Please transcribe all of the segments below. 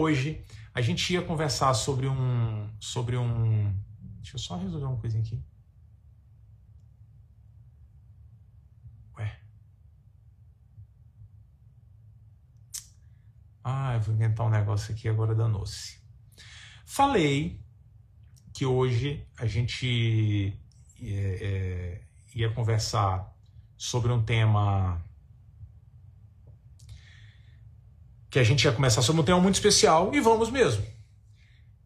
Hoje a gente ia conversar sobre um... Deixa eu só resolver uma coisinha aqui. Eu vou inventar um negócio aqui, agora danou-se. Falei que hoje a gente ia conversar sobre um tema... que a gente ia começar sobre um tema muito especial, e vamos mesmo.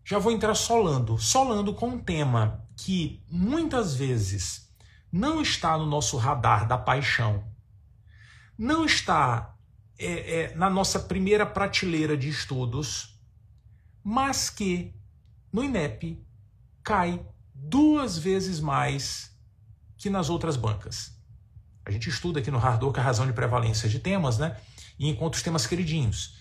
Já vou entrar solando com um tema que muitas vezes não está no nosso radar da paixão, não está na nossa primeira prateleira de estudos, mas que no INEP cai 2 vezes mais que nas outras bancas. A gente estuda aqui no Hardoc a razão de prevalência de temas, né? E encontra os temas queridinhos.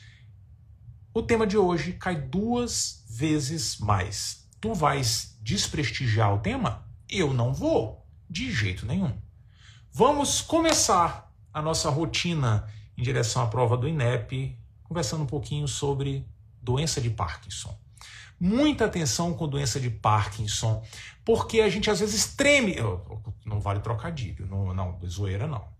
O tema de hoje cai 2 vezes mais. Tu vais desprestigiar o tema? Eu não vou, de jeito nenhum. Vamos começar a nossa rotina em direção à prova do INEP, conversando um pouquinho sobre doença de Parkinson. Muita atenção com doença de Parkinson, porque a gente às vezes treme. Não vale trocadilho, não, zoeira não.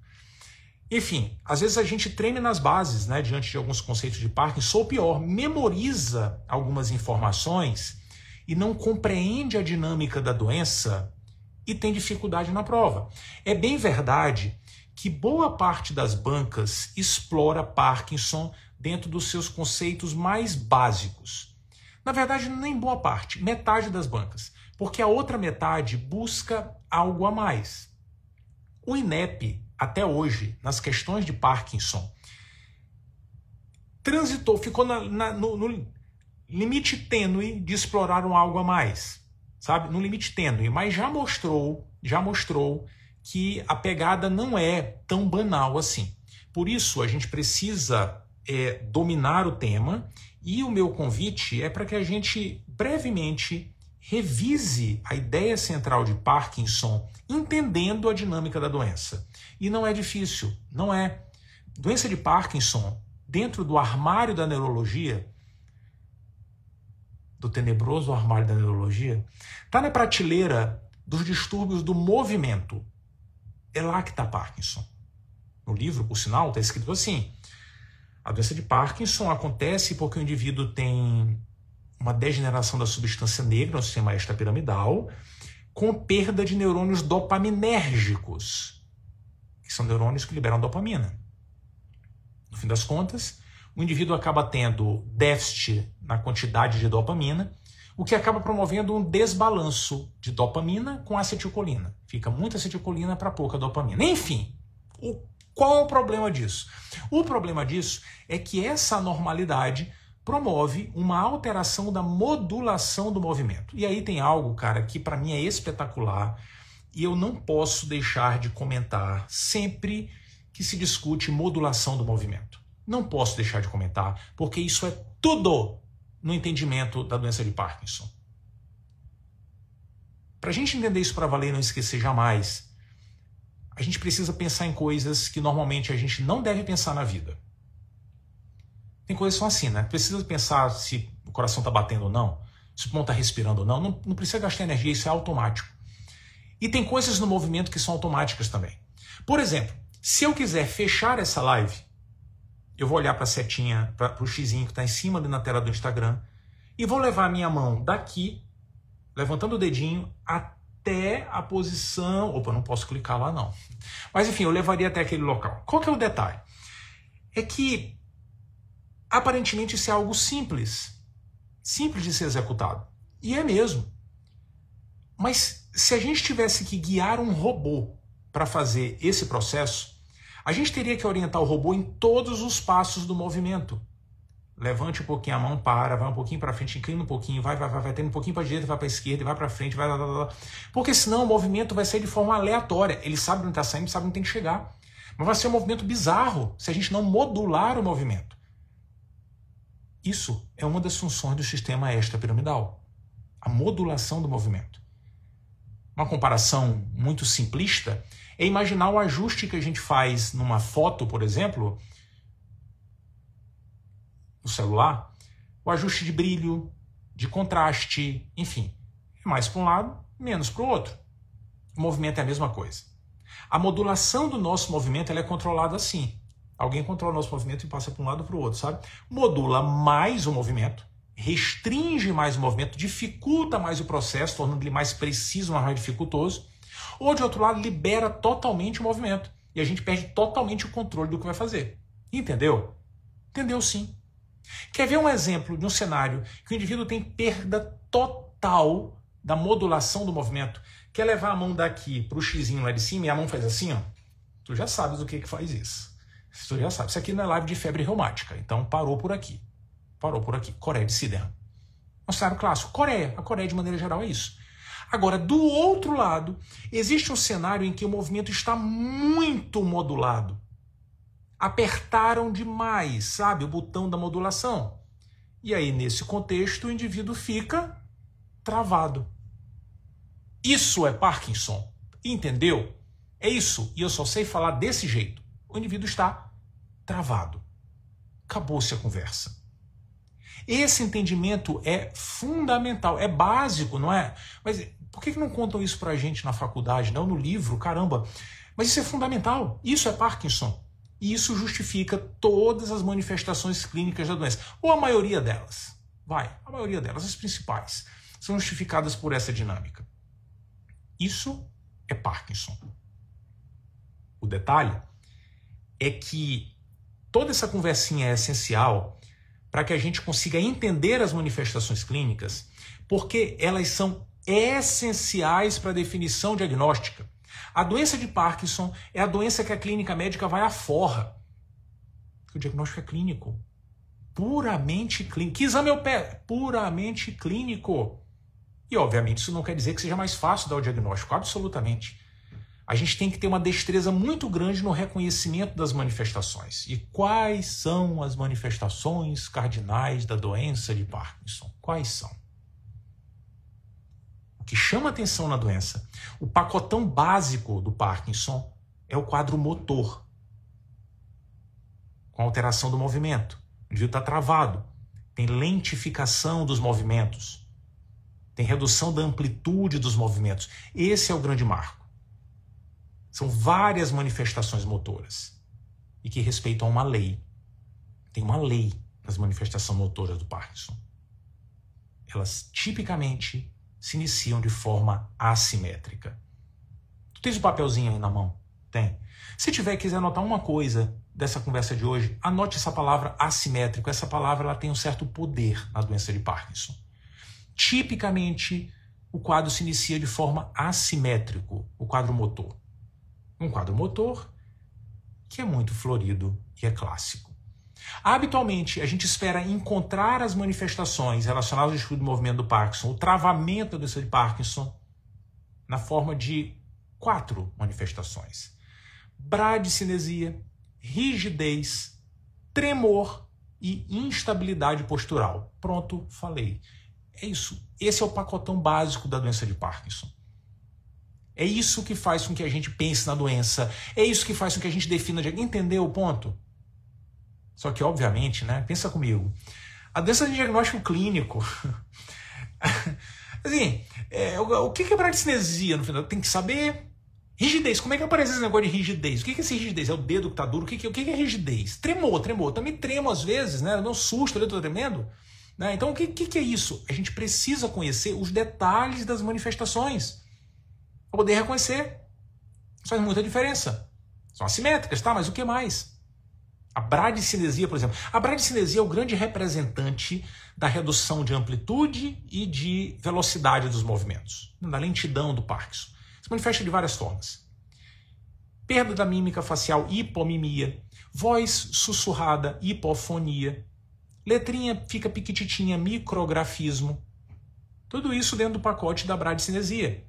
Enfim, às vezes a gente treme nas bases, né, diante de alguns conceitos de Parkinson, ou pior, memoriza algumas informações e não compreende a dinâmica da doença e tem dificuldade na prova. É bem verdade que boa parte das bancas explora Parkinson dentro dos seus conceitos mais básicos. Na verdade, nem boa parte, metade das bancas, porque a outra metade busca algo a mais. O INEP, até hoje, nas questões de Parkinson, ficou no limite tênue de explorar algo a mais, sabe? No limite tênue, mas já mostrou que a pegada não é tão banal assim. Por isso, a gente precisa dominar o tema, e o meu convite é para que a gente brevemente revise a ideia central de Parkinson, entendendo a dinâmica da doença. E não é difícil, não é. Doença de Parkinson, dentro do armário da neurologia, do tenebroso armário da neurologia, está na prateleira dos distúrbios do movimento. É lá que está Parkinson. No livro, por sinal, está escrito assim: a doença de Parkinson acontece porque o indivíduo tem uma degeneração da substância negra no sistema extrapiramidal, com perda de neurônios dopaminérgicos, que são neurônios que liberam dopamina. No fim das contas, o indivíduo acaba tendo déficit na quantidade de dopamina, o que acaba promovendo um desbalanço de dopamina com acetilcolina. Fica muita acetilcolina para pouca dopamina. Enfim, qual é o problema disso? O problema disso é que essa anormalidade promove uma alteração da modulação do movimento. E aí tem algo, cara, que para mim é espetacular e eu não posso deixar de comentar sempre que se discute modulação do movimento. Não posso deixar de comentar, porque isso é tudo no entendimento da doença de Parkinson. Para a gente entender isso para valer e não esquecer jamais, a gente precisa pensar em coisas que normalmente a gente não deve pensar na vida. Tem coisas que são assim, né? Precisa pensar se o coração está batendo ou não, se o pulmão está respirando ou não. Não precisa gastar energia, isso é automático. E tem coisas no movimento que são automáticas também. Por exemplo, se eu quiser fechar essa live, eu vou olhar para a setinha, para o xizinho que está em cima na tela do Instagram, e vou levar a minha mão daqui, levantando o dedinho, até a posição... Opa, não posso clicar lá não. Mas enfim, eu levaria até aquele local. Qual que é o detalhe? É que aparentemente isso é algo simples de ser executado. E é mesmo. Mas se a gente tivesse que guiar um robô para fazer esse processo, a gente teria que orientar o robô em todos os passos do movimento. Levante um pouquinho a mão, vai um pouquinho para frente, inclina um pouquinho, vai tendo um pouquinho para a direita, vai para a esquerda, vai para frente, vai. Porque senão o movimento vai sair de forma aleatória. Ele sabe onde está saindo, sabe onde tem que chegar. Mas vai ser um movimento bizarro se a gente não modular o movimento. Isso é uma das funções do sistema extrapiramidal, a modulação do movimento. Uma comparação muito simplista é imaginar o ajuste que a gente faz numa foto, por exemplo, no celular, o ajuste de brilho, de contraste, enfim. É mais para um lado, menos para o outro. O movimento é a mesma coisa. A modulação do nosso movimento ela é controlada assim. Alguém controla o nosso movimento e passa para um lado para o outro, sabe? Modula mais o movimento, restringe mais o movimento, dificulta mais o processo, tornando ele mais preciso, mais dificultoso. Ou, de outro lado, libera totalmente o movimento. E a gente perde totalmente o controle do que vai fazer. Entendeu? Entendeu, sim. Quer ver um exemplo de um cenário que o indivíduo tem perda total da modulação do movimento? Quer levar a mão daqui para o xizinho lá de cima e a mão faz assim, ó? Tu já sabes o que faz isso. Tu já sabe. Isso aqui não é live de febre reumática. Então parou por aqui. Parou por aqui. Coreia de Siderham. Um cenário clássico. Coreia. A Coreia, de maneira geral, é isso. Agora, do outro lado, existe um cenário em que o movimento está muito modulado. Apertaram demais, sabe, o botão da modulação. E aí, nesse contexto, o indivíduo fica travado. Isso é Parkinson. Entendeu? É isso. E eu só sei falar desse jeito. O indivíduo está travado. Acabou-se a conversa. Esse entendimento é fundamental, é básico, não é? Mas por que não contam isso pra gente na faculdade, não no livro? Caramba! Mas isso é fundamental. Isso é Parkinson. E isso justifica todas as manifestações clínicas da doença. Ou a maioria delas. A maioria delas, as principais, são justificadas por essa dinâmica. Isso é Parkinson. O detalhe é que toda essa conversinha é essencial para que a gente consiga entender as manifestações clínicas, porque elas são essenciais para a definição diagnóstica. A doença de Parkinson é a doença que a clínica médica vai à forra. O diagnóstico é clínico. Puramente clínico. Que exame é o pé? Puramente clínico. E, obviamente, isso não quer dizer que seja mais fácil dar o diagnóstico. Absolutamente. A gente tem que ter uma destreza muito grande no reconhecimento das manifestações. E quais são as manifestações cardinais da doença de Parkinson? Quais são? O que chama atenção na doença, o pacotão básico do Parkinson é o quadro motor, com alteração do movimento. O indivíduo está travado, tem lentificação dos movimentos, tem redução da amplitude dos movimentos. Esse é o grande marco. São várias manifestações motoras e que respeitam a uma lei. Tem uma lei das manifestações motoras do Parkinson. Elas tipicamente se iniciam de forma assimétrica. Tu tens o papelzinho aí na mão? Tem. Se tiver e quiser anotar uma coisa dessa conversa de hoje, anote essa palavra assimétrico. Essa palavra ela tem um certo poder na doença de Parkinson. Tipicamente, o quadro se inicia de forma assimétrico, o quadro motor. Um quadro motor que é muito florido e é clássico. Habitualmente, a gente espera encontrar as manifestações relacionadas ao estudo do movimento do Parkinson, o travamento da doença de Parkinson, na forma de 4 manifestações. Bradicinesia, rigidez, tremor e instabilidade postural. Pronto, falei. É isso. Esse é o pacotão básico da doença de Parkinson. É isso que faz com que a gente pense na doença. É isso que faz com que a gente defina. Entendeu o ponto? Só que, obviamente, né? Pensa comigo. A doença de diagnóstico clínico... assim, o que é bradicinesia, no final? Tem que saber. Rigidez. Como é que aparece esse negócio de rigidez? O que é essa rigidez? É o dedo que tá duro? O que é rigidez? Tremor. Também tremo às vezes, né? Dá um susto, eu tô tremendo. Né? Então, o que é isso? A gente precisa conhecer os detalhes das manifestações para poder reconhecer. Isso faz muita diferença. São assimétricas, tá? Mas o que mais? A bradicinesia, por exemplo. A bradicinesia é o grande representante da redução de amplitude e de velocidade dos movimentos, da lentidão do Parkinson. Se manifesta de várias formas. Perda da mímica facial, hipomimia. Voz sussurrada, hipofonia. Letrinha fica piquititinha, micrografismo. Tudo isso dentro do pacote da bradicinesia.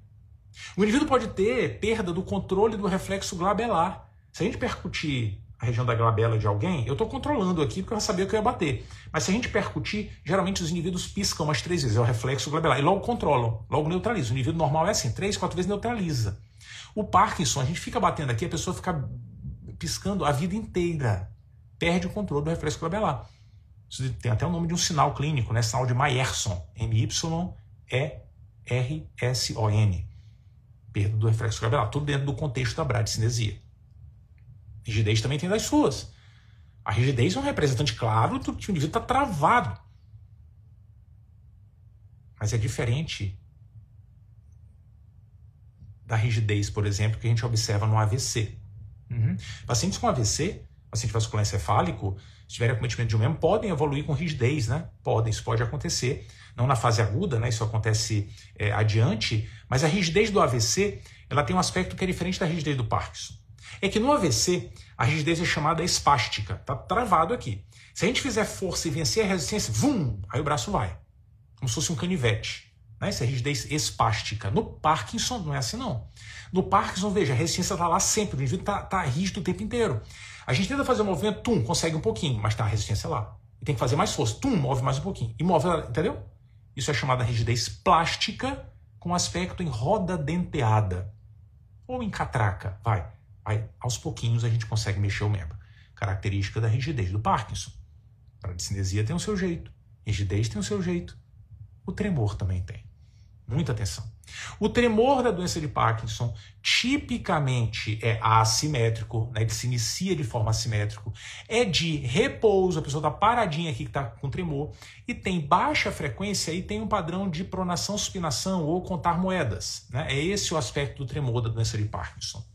O indivíduo pode ter perda do controle do reflexo glabelar. Se a gente percutir a região da glabela de alguém, eu estou controlando aqui porque eu já sabia que eu ia bater. Mas se a gente percutir, geralmente os indivíduos piscam umas 3 vezes, é o reflexo glabelar. E logo controlam, logo neutralizam. O indivíduo normal é assim, 3, 4 vezes neutraliza. O Parkinson, a gente fica batendo aqui, a pessoa fica piscando a vida inteira. Perde o controle do reflexo glabelar. Isso tem até o nome de um sinal clínico, né? Sinal de Myerson, MYERSON. Perda do reflexo capilar, tudo dentro do contexto da bradicinesia. Rigidez também tem das suas. A rigidez é um representante claro do que o indivíduo está travado. Mas é diferente da rigidez, por exemplo, que a gente observa no AVC. Pacientes com AVC, paciente vascular encefálico, se tiverem acometimento de um membro, podem evoluir com rigidez, né? Podem, isso pode acontecer. Não na fase aguda, né? Isso acontece adiante, mas a rigidez do AVC, ela tem um aspecto que é diferente da rigidez do Parkinson. É que no AVC, a rigidez é chamada espástica, tá travado aqui. Se a gente fizer força e vencer a resistência, vum, aí o braço vai. Como se fosse um canivete. Né? Isso é rigidez espástica. No Parkinson não é assim não. No Parkinson, veja, a resistência está lá sempre, o indivíduo está rígido o tempo inteiro. A gente tenta fazer um movimento, consegue um pouquinho, mas está a resistência lá. E tem que fazer mais força, move mais um pouquinho. E move, entendeu? Isso é chamada rigidez plástica com aspecto em roda denteada. Ou em catraca, vai. Aos pouquinhos a gente consegue mexer o membro. Característica da rigidez do Parkinson. A bradicinesia tem o seu jeito. Rigidez tem o seu jeito. O tremor também tem. Muita atenção. O tremor da doença de Parkinson tipicamente é assimétrico, né? Ele se inicia de forma assimétrica, é de repouso, a pessoa está paradinha aqui que está com tremor, e tem baixa frequência e tem um padrão de pronação, supinação ou contar moedas. Né? É esse o aspecto do tremor da doença de Parkinson.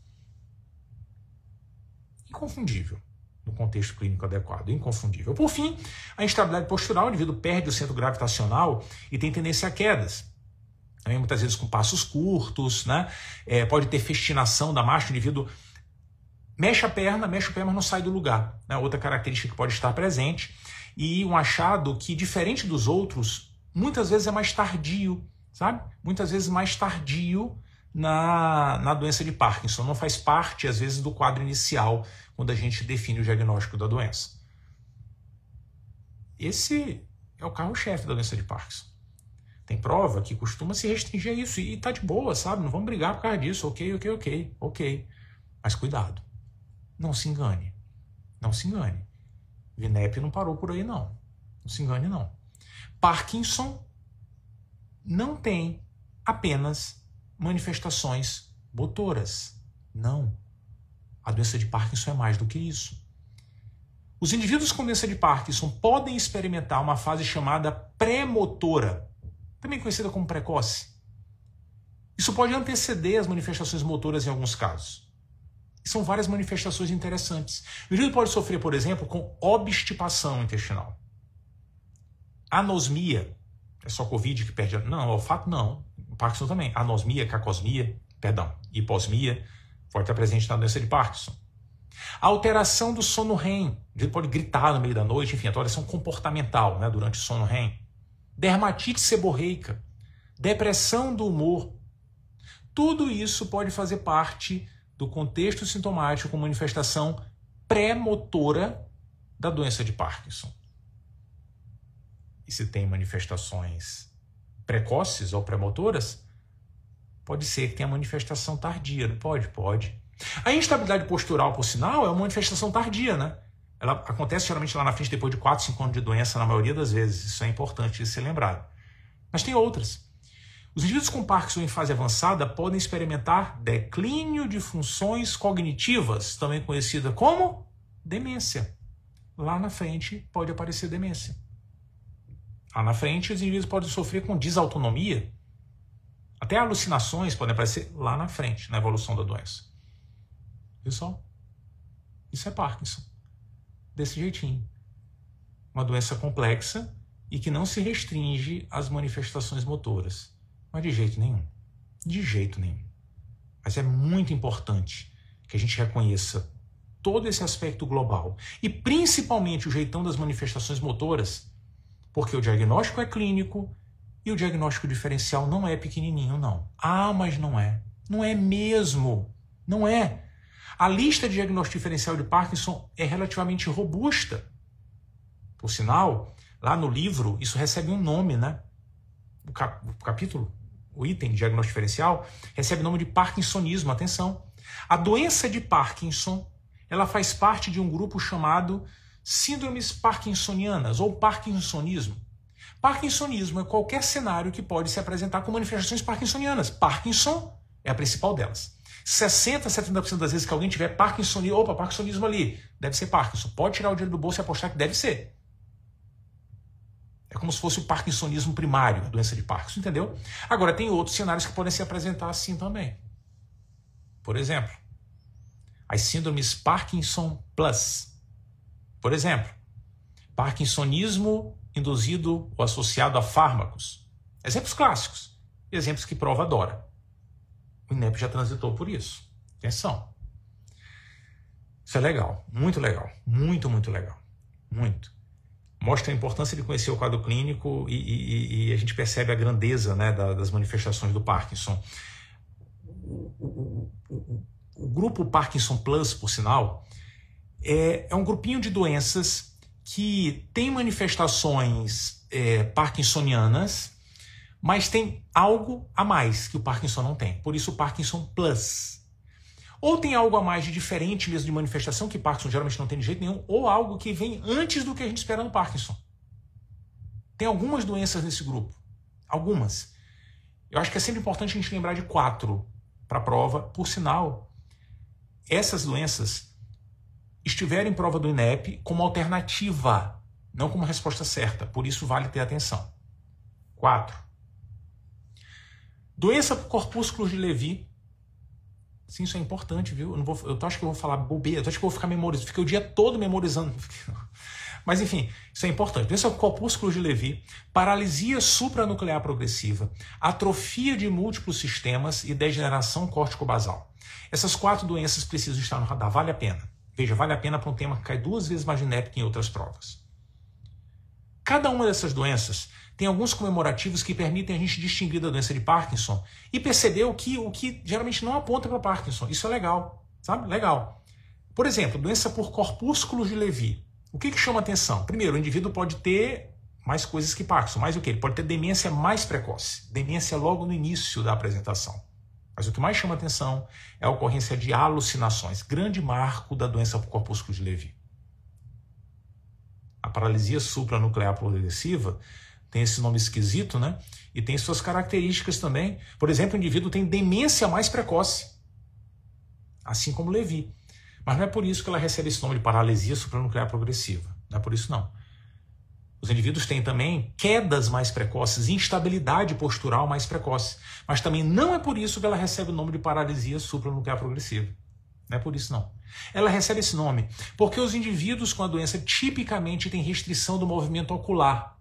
Inconfundível, no contexto clínico adequado, inconfundível. Por fim, a instabilidade postural, o indivíduo perde o centro gravitacional e tem tendência a quedas. Também muitas vezes com passos curtos, né? Pode ter festinação da marcha, o indivíduo mexe a perna, mas não sai do lugar. Né? Outra característica que pode estar presente. E um achado que, diferente dos outros, muitas vezes é mais tardio, sabe? Muitas vezes mais tardio na doença de Parkinson. Não faz parte, às vezes, do quadro inicial, quando a gente define o diagnóstico da doença. Esse é o carro-chefe da doença de Parkinson. Tem prova que costuma se restringir a isso e tá de boa, sabe? Não vamos brigar por causa disso. Ok. Mas cuidado. Não se engane. Não se engane. Vinep não parou por aí, não. Não se engane, não. Parkinson não tem apenas manifestações motoras. Não. A doença de Parkinson é mais do que isso. Os indivíduos com doença de Parkinson podem experimentar uma fase chamada pré-motora, também conhecida como precoce. Isso pode anteceder as manifestações motoras em alguns casos. E são várias manifestações interessantes. O indivíduo pode sofrer, por exemplo, com obstipação intestinal. Anosmia. É só Covid que perde... Não, olfato não. O Parkinson também. Anosmia, cacosmia, hiposmia, pode estar presente na doença de Parkinson. A alteração do sono REM. O indivíduo pode gritar no meio da noite, enfim, alteração comportamental, né, durante o sono REM. Dermatite seborreica, depressão do humor. Tudo isso pode fazer parte do contexto sintomático com manifestação pré-motora da doença de Parkinson. E se tem manifestações precoces ou pré-motoras, pode ser que tenha manifestação tardia, não pode? Pode. A instabilidade postural, por sinal, é uma manifestação tardia, né? Ela acontece geralmente lá na frente, depois de 4, 5 anos de doença, na maioria das vezes. Isso é importante de ser lembrado. Mas tem outras. Os indivíduos com Parkinson em fase avançada podem experimentar declínio de funções cognitivas, também conhecida como demência. Lá na frente pode aparecer demência. Lá na frente os indivíduos podem sofrer com desautonomia. Até alucinações podem aparecer lá na frente, na evolução da doença. Viu só? Isso é Parkinson. Desse jeitinho. Uma doença complexa e que não se restringe às manifestações motoras. Mas de jeito nenhum. De jeito nenhum. Mas é muito importante que a gente reconheça todo esse aspecto global. E principalmente o jeitão das manifestações motoras, porque o diagnóstico é clínico e o diagnóstico diferencial não é pequenininho, não. Ah, mas não é. Não é mesmo. Não é. A lista de diagnóstico diferencial de Parkinson é relativamente robusta. Por sinal, lá no livro, isso recebe um nome, né? O capítulo, o item de diagnóstico diferencial, recebe o nome de parkinsonismo. Atenção. A doença de Parkinson, ela faz parte de um grupo chamado Síndromes parkinsonianas ou parkinsonismo. Parkinsonismo é qualquer cenário que pode se apresentar com manifestações parkinsonianas. Parkinson é a principal delas. 60% a 70% das vezes que alguém tiver parkinsonismo, opa, parkinsonismo ali, deve ser Parkinson. Pode tirar o dinheiro do bolso e apostar que deve ser. É como se fosse o parkinsonismo primário, a doença de Parkinson, entendeu? Agora, tem outros cenários que podem se apresentar assim também. Por exemplo, as síndromes Parkinson Plus. Por exemplo, parkinsonismo induzido ou associado a fármacos. Exemplos clássicos. Exemplos que prova adora. O INEP já transitou por isso. Atenção. Isso é legal. Muito legal. Muito, muito legal. Muito. Mostra a importância de conhecer o quadro clínico e a gente percebe a grandeza, né, das manifestações do Parkinson. O grupo Parkinson Plus, por sinal, é um grupinho de doenças que tem manifestações parkinsonianas, mas tem algo a mais que o Parkinson não tem. Por isso o Parkinson Plus. Ou tem algo a mais de diferente mesmo de manifestação, que Parkinson geralmente não tem de jeito nenhum, ou algo que vem antes do que a gente espera no Parkinson. Tem algumas doenças nesse grupo. Algumas. Eu acho que é sempre importante a gente lembrar de 4 para a prova. Por sinal, essas doenças estiverem em prova do INEP como alternativa, não como resposta certa. Por isso vale ter atenção. 4. Doença por corpúsculos de Levy. Sim, isso é importante, viu? Eu acho que eu vou falar bobeira, eu acho que eu vou ficar memorizando. Fiquei o dia todo memorizando. Mas enfim, isso é importante. Doença por corpúsculos de Levy, paralisia supranuclear progressiva, atrofia de múltiplos sistemas e degeneração córtico-basal. Essas 4 doenças precisam estar no radar. Vale a pena. Veja, vale a pena para um tema que cai 2 vezes mais de INEP que em outras provas. Cada uma dessas doenças tem alguns comemorativos que permitem a gente distinguir da doença de Parkinson e perceber o que geralmente não aponta para Parkinson. Isso é legal, sabe? Legal. Por exemplo, doença por corpúsculos de Levy. O que chama atenção? Primeiro, o indivíduo pode ter mais coisas que Parkinson. Mais o quê? Ele pode ter demência mais precoce. Demência logo no início da apresentação. Mas o que mais chama atenção é a ocorrência de alucinações. Grande marco da doença por corpúsculos de Levy. A paralisia supranuclear progressiva tem esse nome esquisito, né? E tem suas características também. Por exemplo, o indivíduo tem demência mais precoce, assim como Levy. Mas não é por isso que ela recebe esse nome de paralisia supranuclear progressiva. Não é por isso, não. Os indivíduos têm também quedas mais precoces, instabilidade postural mais precoce. Mas também não é por isso que ela recebe o nome de paralisia supranuclear progressiva. Não é por isso, não. Ela recebe esse nome porque os indivíduos com a doença tipicamente têm restrição do movimento ocular,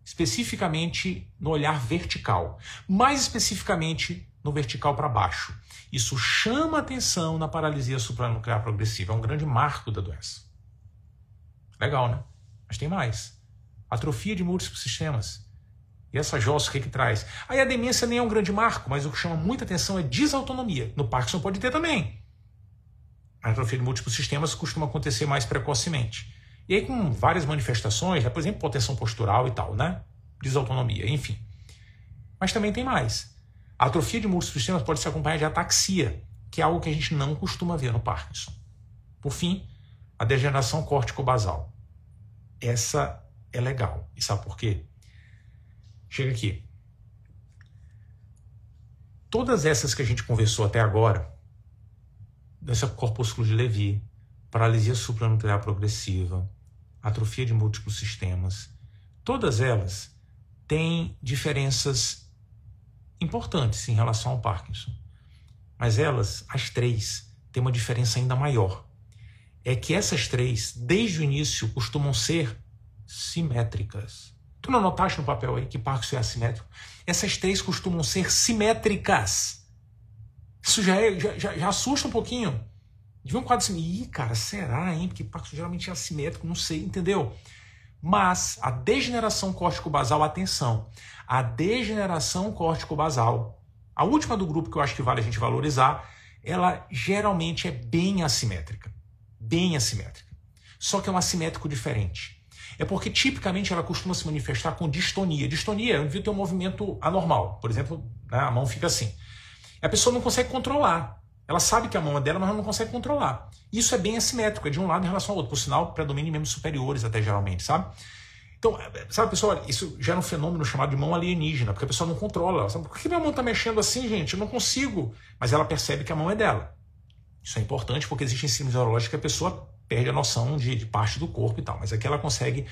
especificamente no olhar vertical, mais especificamente no vertical para baixo. Isso chama atenção na paralisia supranuclear progressiva. É um grande marco da doença. Legal, né? Mas tem mais. Atrofia de múltiplos sistemas. E essa JOS, o que traz? Aí a demência nem é um grande marco, mas o que chama muita atenção é desautonomia. No Parkinson pode ter também. A atrofia de múltiplos sistemas costuma acontecer mais precocemente. E aí com várias manifestações, por exemplo, hipotensão postural e tal, né? Desautonomia, enfim. Mas também tem mais. A atrofia de múltiplos sistemas pode se acompanhar de ataxia, que é algo que a gente não costuma ver no Parkinson. Por fim, a degeneração córtico-basal. Essa é legal. E sabe por quê? Chega aqui. Todas essas que a gente conversou até agora, doença por corpúsculo de Levy, paralisia supranuclear progressiva, atrofia de múltiplos sistemas, todas elas têm diferenças importantes em relação ao Parkinson. Mas elas, as 3, têm uma diferença ainda maior. É que essas 3, desde o início, costumam ser simétricas. Tu não notaste no papel aí que Parkinson é assimétrico? Essas 3 costumam ser simétricas. Isso já assusta um pouquinho. De um quadro assim, ih, cara, será, hein? Porque Parkinson geralmente é assimétrico, não sei, entendeu? Mas a degeneração córtico-basal, atenção, a degeneração córtico-basal, a última do grupo que eu acho que vale a gente valorizar, ela geralmente é bem assimétrica. Bem assimétrica. Só que é um assimétrico diferente. É porque tipicamente ela costuma se manifestar com distonia. Distonia é o indivíduo tem um movimento anormal. Por exemplo, né, a mão fica assim. A pessoa não consegue controlar. Ela sabe que a mão é dela, mas ela não consegue controlar. Isso é bem assimétrico, é de um lado em relação ao outro. Por sinal, predomina em membros superiores até geralmente, sabe? Então, sabe, pessoal, isso gera um fenômeno chamado de mão alienígena, porque a pessoa não controla. Sabe? Por que minha mão está mexendo assim, gente? Eu não consigo. Mas ela percebe que a mão é dela. Isso é importante porque existem síndromes neurológicas que a pessoa perde a noção de parte do corpo e tal. Mas aqui ela consegue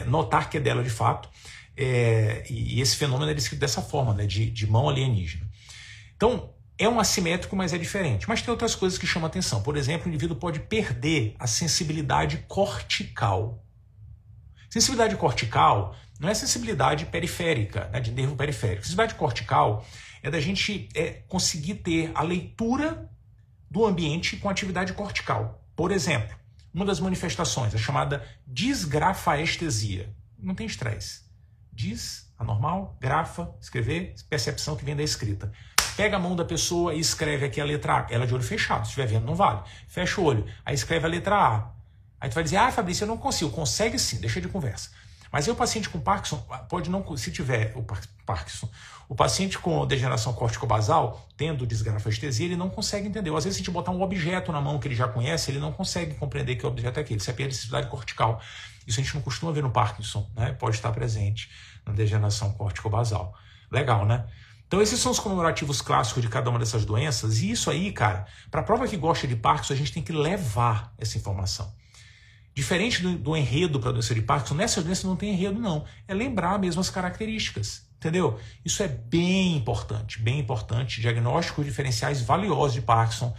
notar que é dela de fato. E esse fenômeno é descrito dessa forma, né, de mão alienígena. Então, é um assimétrico, mas é diferente. Mas tem outras coisas que chamam atenção. Por exemplo, o indivíduo pode perder a sensibilidade cortical. Sensibilidade cortical não é sensibilidade periférica, né, de nervo periférico. Sensibilidade cortical é da gente conseguir ter a leitura do ambiente com atividade cortical. Por exemplo, uma das manifestações é chamada disgrafaestesia. Não tem estresse. Dis, anormal, grafa, escrever, percepção que vem da escrita. Pega a mão da pessoa e escreve aqui a letra A. Ela de olho fechado, se estiver vendo não vale. Fecha o olho, aí escreve a letra A. Aí tu vai dizer, Fabrício, eu não consigo. Consegue sim, deixa de conversa. Mas aí o paciente com Parkinson pode não, se tiver o Parkinson, o paciente com degeneração córtico-basal, tendo disgrafaestesia, ele não consegue entender. Às vezes, se a gente botar um objeto na mão que ele já conhece, ele não consegue compreender que o objeto é aquele. Isso é perda de sensibilidade cortical. Isso a gente não costuma ver no Parkinson, né? Pode estar presente na degeneração córtico-basal. Legal, né? Então, esses são os comemorativos clássicos de cada uma dessas doenças. E isso aí, cara, para a prova que gosta de Parkinson, a gente tem que levar essa informação. Diferente do enredo para a doença de Parkinson, nessa doença não tem enredo, não. É lembrar mesmo as características, entendeu? Isso é bem importante, diagnósticos diferenciais valiosos de Parkinson,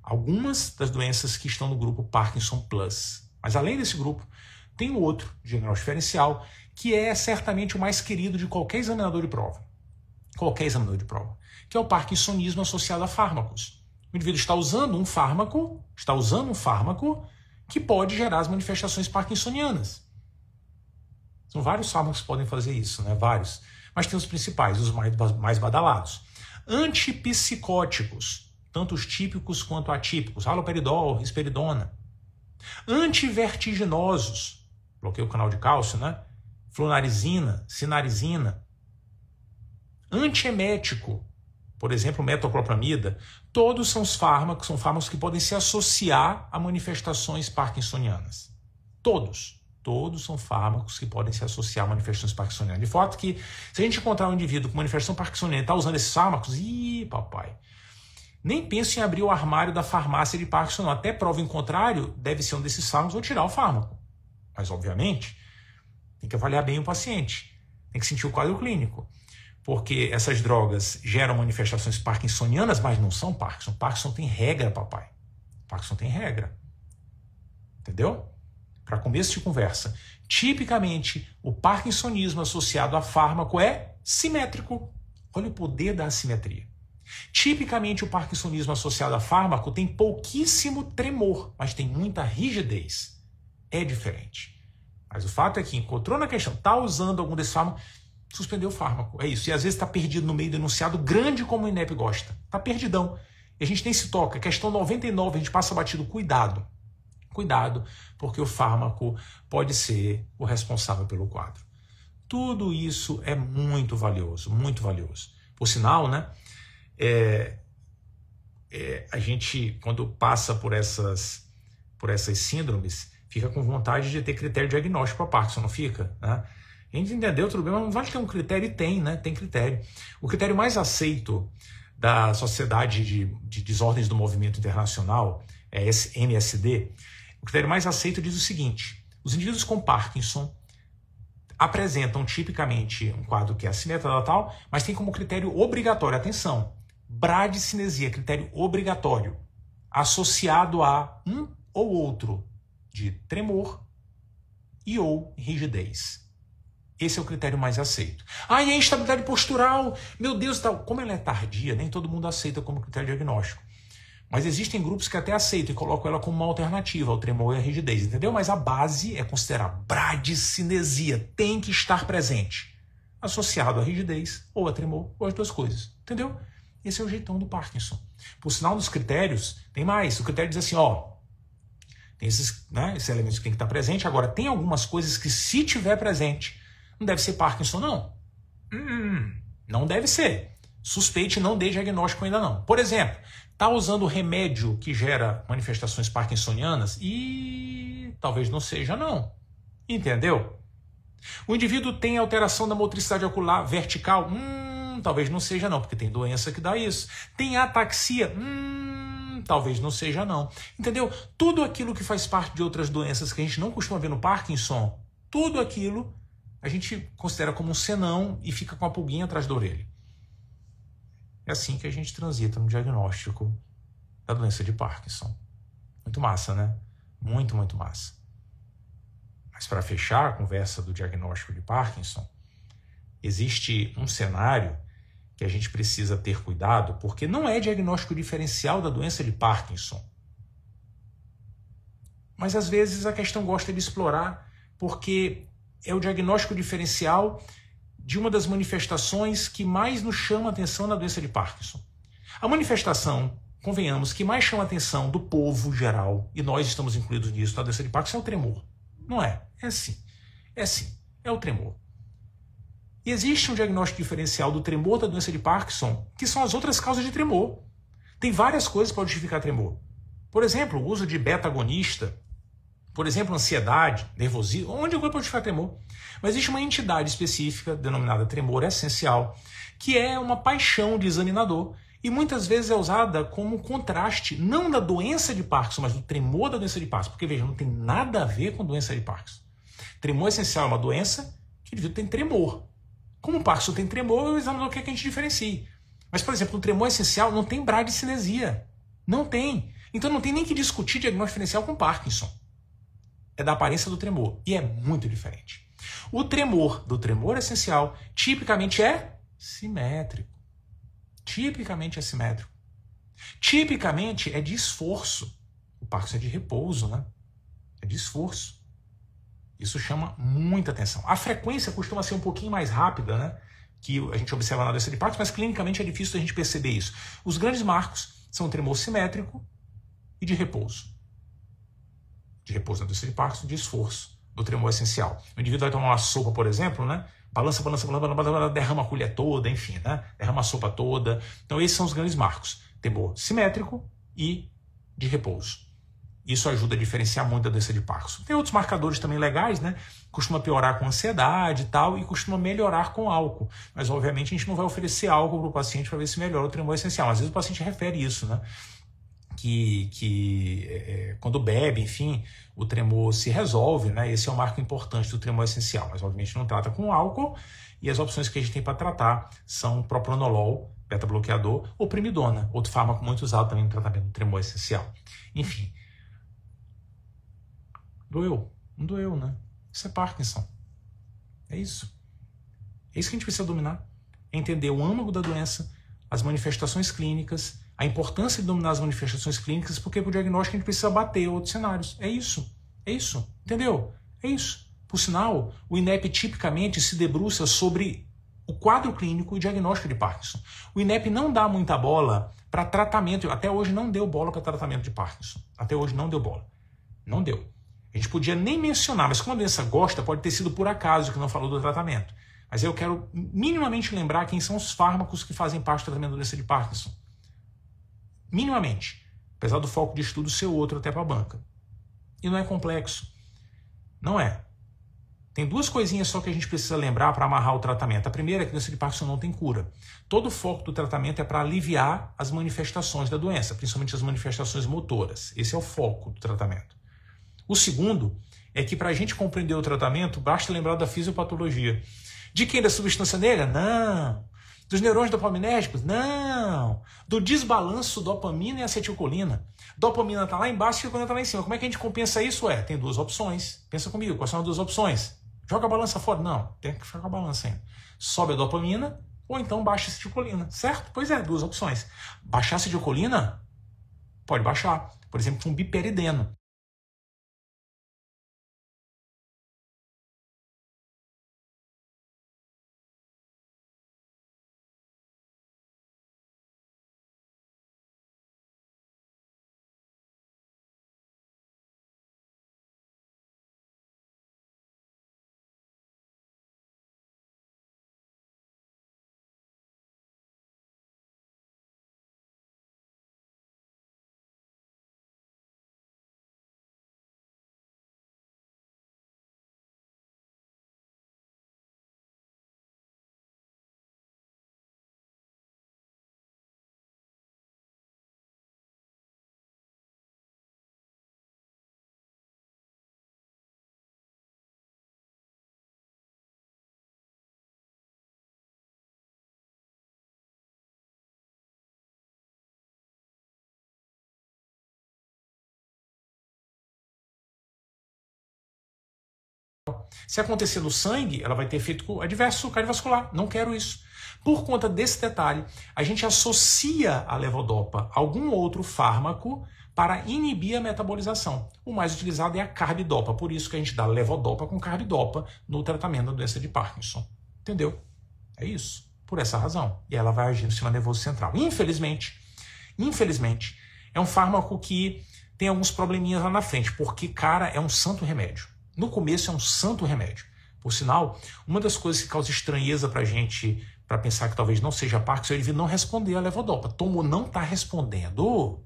algumas das doenças que estão no grupo Parkinson Plus. Mas além desse grupo, tem o outro diagnóstico diferencial, que é certamente o mais querido de qualquer examinador de prova. Que é o parkinsonismo associado a fármacos. O indivíduo está usando um fármaco, que pode gerar as manifestações parkinsonianas. São vários fármacos que podem fazer isso, né? Vários. Mas tem os principais, os mais badalados. Antipsicóticos, tanto os típicos quanto atípicos, haloperidol, risperidona. Antivertiginosos, bloqueio o canal de cálcio, né? Flunarizina, sinarizina. Antiemético, por exemplo, metoclopramida, todos são fármacos que podem se associar a manifestações parkinsonianas. Todos são fármacos que podem se associar a manifestações parkinsonianas. De fato que, se a gente encontrar um indivíduo com manifestação parkinsoniana e está usando esses fármacos, papai, nem penso em abrir o armário da farmácia de Parkinson, não. Até prova em contrário, deve ser um desses fármacos ou tirar o fármaco. Mas, obviamente, tem que avaliar bem o paciente, tem que sentir o quadro clínico. Porque essas drogas geram manifestações parkinsonianas, mas não são Parkinson. Parkinson tem regra, papai. Parkinson tem regra. Entendeu? Para começo de conversa. Tipicamente, o parkinsonismo associado a fármaco é simétrico. Olha o poder da assimetria. Tipicamente, o parkinsonismo associado a fármaco tem pouquíssimo tremor, mas tem muita rigidez. É diferente. Mas o fato é que encontrou na questão, está usando algum desses fármacos, suspendeu o fármaco, é isso. E às vezes está perdido no meio do enunciado grande como o INEP gosta. Está perdidão. E a gente nem se toca. Questão 99, a gente passa batido. Cuidado. Cuidado, porque o fármaco pode ser o responsável pelo quadro. Tudo isso é muito valioso, muito valioso. Por sinal, né? A gente, quando passa por essas síndromes, fica com vontade de ter critério diagnóstico para Parkinson, não fica? Né? A gente entendeu tudo bem, mas não vai ter um critério, e tem, né? Tem critério. O critério mais aceito da Sociedade de Desordens do Movimento Internacional, é MSD, o critério mais aceito diz o seguinte: os indivíduos com Parkinson apresentam tipicamente um quadro que é assimétrico tal, mas tem como critério obrigatório, atenção, bradicinesia, critério obrigatório, associado a um ou outro de tremor e ou rigidez. Esse é o critério mais aceito. E a instabilidade postural, meu Deus, como ela é tardia, nem todo mundo aceita como critério diagnóstico. Mas existem grupos que até aceitam e colocam ela como uma alternativa ao tremor e à rigidez, entendeu? Mas a base é considerar bradicinesia, tem que estar presente, associado à rigidez ou a tremor, ou as duas coisas, entendeu? Esse é o jeitão do Parkinson. Por sinal dos critérios, tem mais. O critério diz assim, tem esses elementos que tem que estar presente. Agora, tem algumas coisas que, se tiver presente, não deve ser Parkinson, não. Não deve ser. Suspeite, não dê diagnóstico ainda não. Por exemplo, Está usando remédio que gera manifestações parkinsonianas? E talvez não seja, não. Entendeu? O indivíduo tem alteração da motricidade ocular vertical? Talvez não seja, não, porque tem doença que dá isso. Tem ataxia? Talvez não seja, não. Entendeu? Tudo aquilo que faz parte de outras doenças que a gente não costuma ver no Parkinson, tudo aquilo a gente considera como um senão e fica com a pulguinha atrás da orelha. É assim que a gente transita no diagnóstico da doença de Parkinson. Muito massa, né? Muito, muito massa. Mas para fechar a conversa do diagnóstico de Parkinson, existe um cenário que a gente precisa ter cuidado, porque não é diagnóstico diferencial da doença de Parkinson. Mas às vezes a questão gosta de explorar, porque é o diagnóstico diferencial de uma das manifestações que mais nos chama a atenção na doença de Parkinson. A manifestação, convenhamos, que mais chama a atenção do povo geral, e nós estamos incluídos nisso, na doença de Parkinson, é o tremor. Não é? É sim. É sim. É o tremor. E existe um diagnóstico diferencial do tremor da doença de Parkinson, que são as outras causas de tremor. Tem várias coisas para justificar tremor. Por exemplo, o uso de beta-agonista, por exemplo, ansiedade, nervosismo, onde pode justificar tremor. Mas existe uma entidade específica, denominada tremor essencial, que é uma paixão de examinador e muitas vezes é usada como contraste, não da doença de Parkinson, mas do tremor da doença de Parkinson. Porque, veja, não tem nada a ver com doença de Parkinson. Tremor essencial é uma doença que o indivíduo tem tremor. Como o Parkinson tem tremor, o examinador quer que a gente diferencie. Mas, por exemplo, no tremor essencial não tem bradicinesia. Não tem. Então não tem nem que discutir diagnóstico diferencial com Parkinson. É da aparência do tremor. E é muito diferente. O tremor do tremor essencial tipicamente é simétrico. Tipicamente é simétrico. Tipicamente é de esforço. O Parkinson é de repouso, né? É de esforço. Isso chama muita atenção. A frequência costuma ser um pouquinho mais rápida, né? Que a gente observa na doença de Parkinson, mas clinicamente é difícil a gente perceber isso. Os grandes marcos são o tremor simétrico e de repouso. De repouso na doença de Parkinson, de esforço, do tremor essencial. O indivíduo vai tomar uma sopa, por exemplo, né? Balança, derrama a colher toda, enfim, né? Derrama a sopa toda. Então esses são os grandes marcos. Tremor simétrico e de repouso. Isso ajuda a diferenciar muito da doença de Parkinson. Tem outros marcadores também legais, né? Costuma piorar com ansiedade e tal, e costuma melhorar com álcool. Mas, obviamente, a gente não vai oferecer álcool para o paciente para ver se melhora o tremor essencial. Às vezes o paciente refere isso, né? Quando bebe, enfim, o tremor se resolve, né? Esse é um marco importante do tremor essencial. Mas, obviamente, não trata com álcool, e as opções que a gente tem para tratar são propranolol, beta-bloqueador, ou primidona, outro fármaco muito usado também no tratamento do tremor essencial. Enfim. Doeu? Não doeu, né? Isso é Parkinson. É isso. É isso que a gente precisa dominar. É entender o âmago da doença, as manifestações clínicas, a importância de dominar as manifestações clínicas, porque para o diagnóstico a gente precisa bater outros cenários. É isso. É isso. Entendeu? É isso. Por sinal, o INEP tipicamente se debruça sobre o quadro clínico e diagnóstico de Parkinson. O INEP não dá muita bola para tratamento. Até hoje não deu bola para tratamento de Parkinson. Até hoje não deu bola. Não deu. A gente podia nem mencionar, mas como a doença gosta, pode ter sido por acaso que não falou do tratamento. Mas eu quero minimamente lembrar quem são os fármacos que fazem parte do tratamento da doença de Parkinson. Minimamente. Apesar do foco de estudo ser outro até para a banca. E não é complexo. Não é. Tem duas coisinhas só que a gente precisa lembrar para amarrar o tratamento. A primeira é que a doença de Parkinson não tem cura. Todo o foco do tratamento é para aliviar as manifestações da doença, principalmente as manifestações motoras. Esse é o foco do tratamento. O segundo é que para a gente compreender o tratamento, basta lembrar da fisiopatologia. De quem? Da substância negra? Não. Dos neurônios dopaminérgicos? Não. Do desbalanço dopamina e acetilcolina. Dopamina está lá embaixo e acetilcolina está lá em cima. Como é que a gente compensa isso? Tem duas opções. Pensa comigo, quais são as duas opções? Joga a balança fora? Não, tem que ficar com a balança ainda. Sobe a dopamina ou então baixa a acetilcolina, certo? Pois é, duas opções. Baixar a acetilcolina? Pode baixar. Por exemplo, com um biperideno. Se acontecer no sangue, ela vai ter efeito adverso cardiovascular. Não quero isso. Por conta desse detalhe, a gente associa a levodopa a algum outro fármaco para inibir a metabolização. O mais utilizado é a carbidopa, por isso que a gente dá levodopa com carbidopa no tratamento da doença de Parkinson. Entendeu? É isso. Por essa razão. E ela vai agir no sistema nervoso central. Infelizmente, é um fármaco que tem alguns probleminhas lá na frente, porque, cara, é um santo remédio. No começo é um santo remédio. Por sinal, uma das coisas que causa estranheza pra gente, para pensar que talvez não seja Parkinson, é ele vir não responder a levodopa. Tomou, não tá respondendo.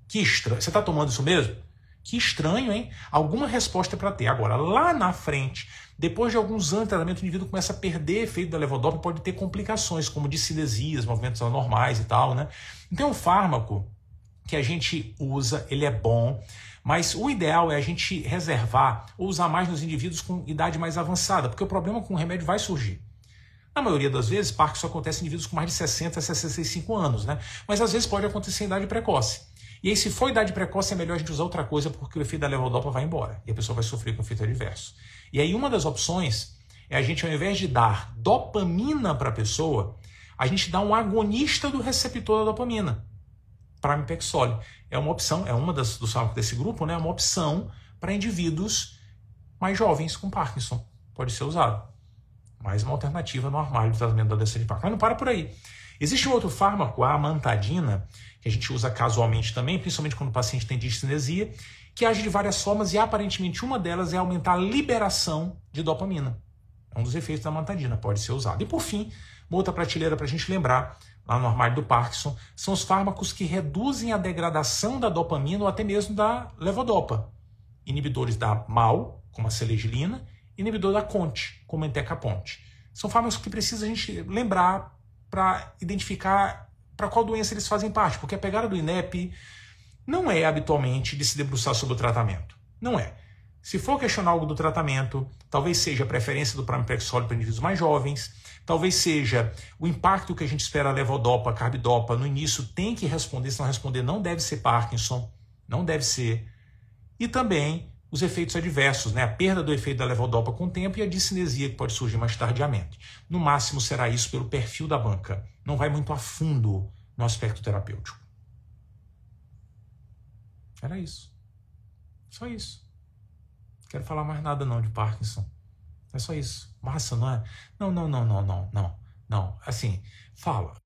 Que estranho. Você tá tomando isso mesmo? Que estranho, hein? Alguma resposta é para ter. Agora, lá na frente, depois de alguns anos de tratamento, o indivíduo começa a perder efeito da levodopa, pode ter complicações, como discinesias, movimentos anormais e tal, né? Então, o fármaco que a gente usa, ele é bom, mas o ideal é a gente reservar ou usar mais nos indivíduos com idade mais avançada, porque o problema com o remédio vai surgir. Na maioria das vezes, Parkinson acontece em indivíduos com mais de 60 a 65 anos, né? Mas às vezes pode acontecer em idade precoce. E aí, se for idade precoce, é melhor a gente usar outra coisa, porque o efeito da levodopa vai embora. E a pessoa vai sofrer com efeito adverso. E aí, uma das opções é a gente, ao invés de dar dopamina para a pessoa, a gente dá um agonista do receptor da dopamina. Pramipexole. É uma opção, é uma dos fármacos desse grupo, né? É uma opção para indivíduos mais jovens com Parkinson. Pode ser usado. Mais uma alternativa no armário do tratamento da doença de Parkinson. Mas não para por aí. Existe um outro fármaco, a amantadina, que a gente usa casualmente também, principalmente quando o paciente tem discinesia, que age de várias formas e aparentemente uma delas é aumentar a liberação de dopamina. É um dos efeitos da amantadina, pode ser usado. E por fim, uma outra prateleira para a gente lembrar, lá no armário do Parkinson, são os fármacos que reduzem a degradação da dopamina ou até mesmo da levodopa. Inibidores da MAO, como a selegiline, inibidor da CONT, como a entecapont. São fármacos que precisa a gente lembrar para identificar para qual doença eles fazem parte, porque a pegada do INEP não é habitualmente de se debruçar sobre o tratamento. Não é. Se for questionar algo do tratamento, talvez seja a preferência do pramipexole para indivíduos mais jovens, talvez seja o impacto que a gente espera a levodopa, a carbidopa, no início tem que responder, se não responder não deve ser Parkinson, não deve ser. E também os efeitos adversos, né? A perda do efeito da levodopa com o tempo e a discinesia que pode surgir mais tardiamente. No máximo será isso pelo perfil da banca. Não vai muito a fundo no aspecto terapêutico. Era isso. Só isso. Não quero falar mais nada não de Parkinson. É só isso. Massa, não é? Não. Assim, fala.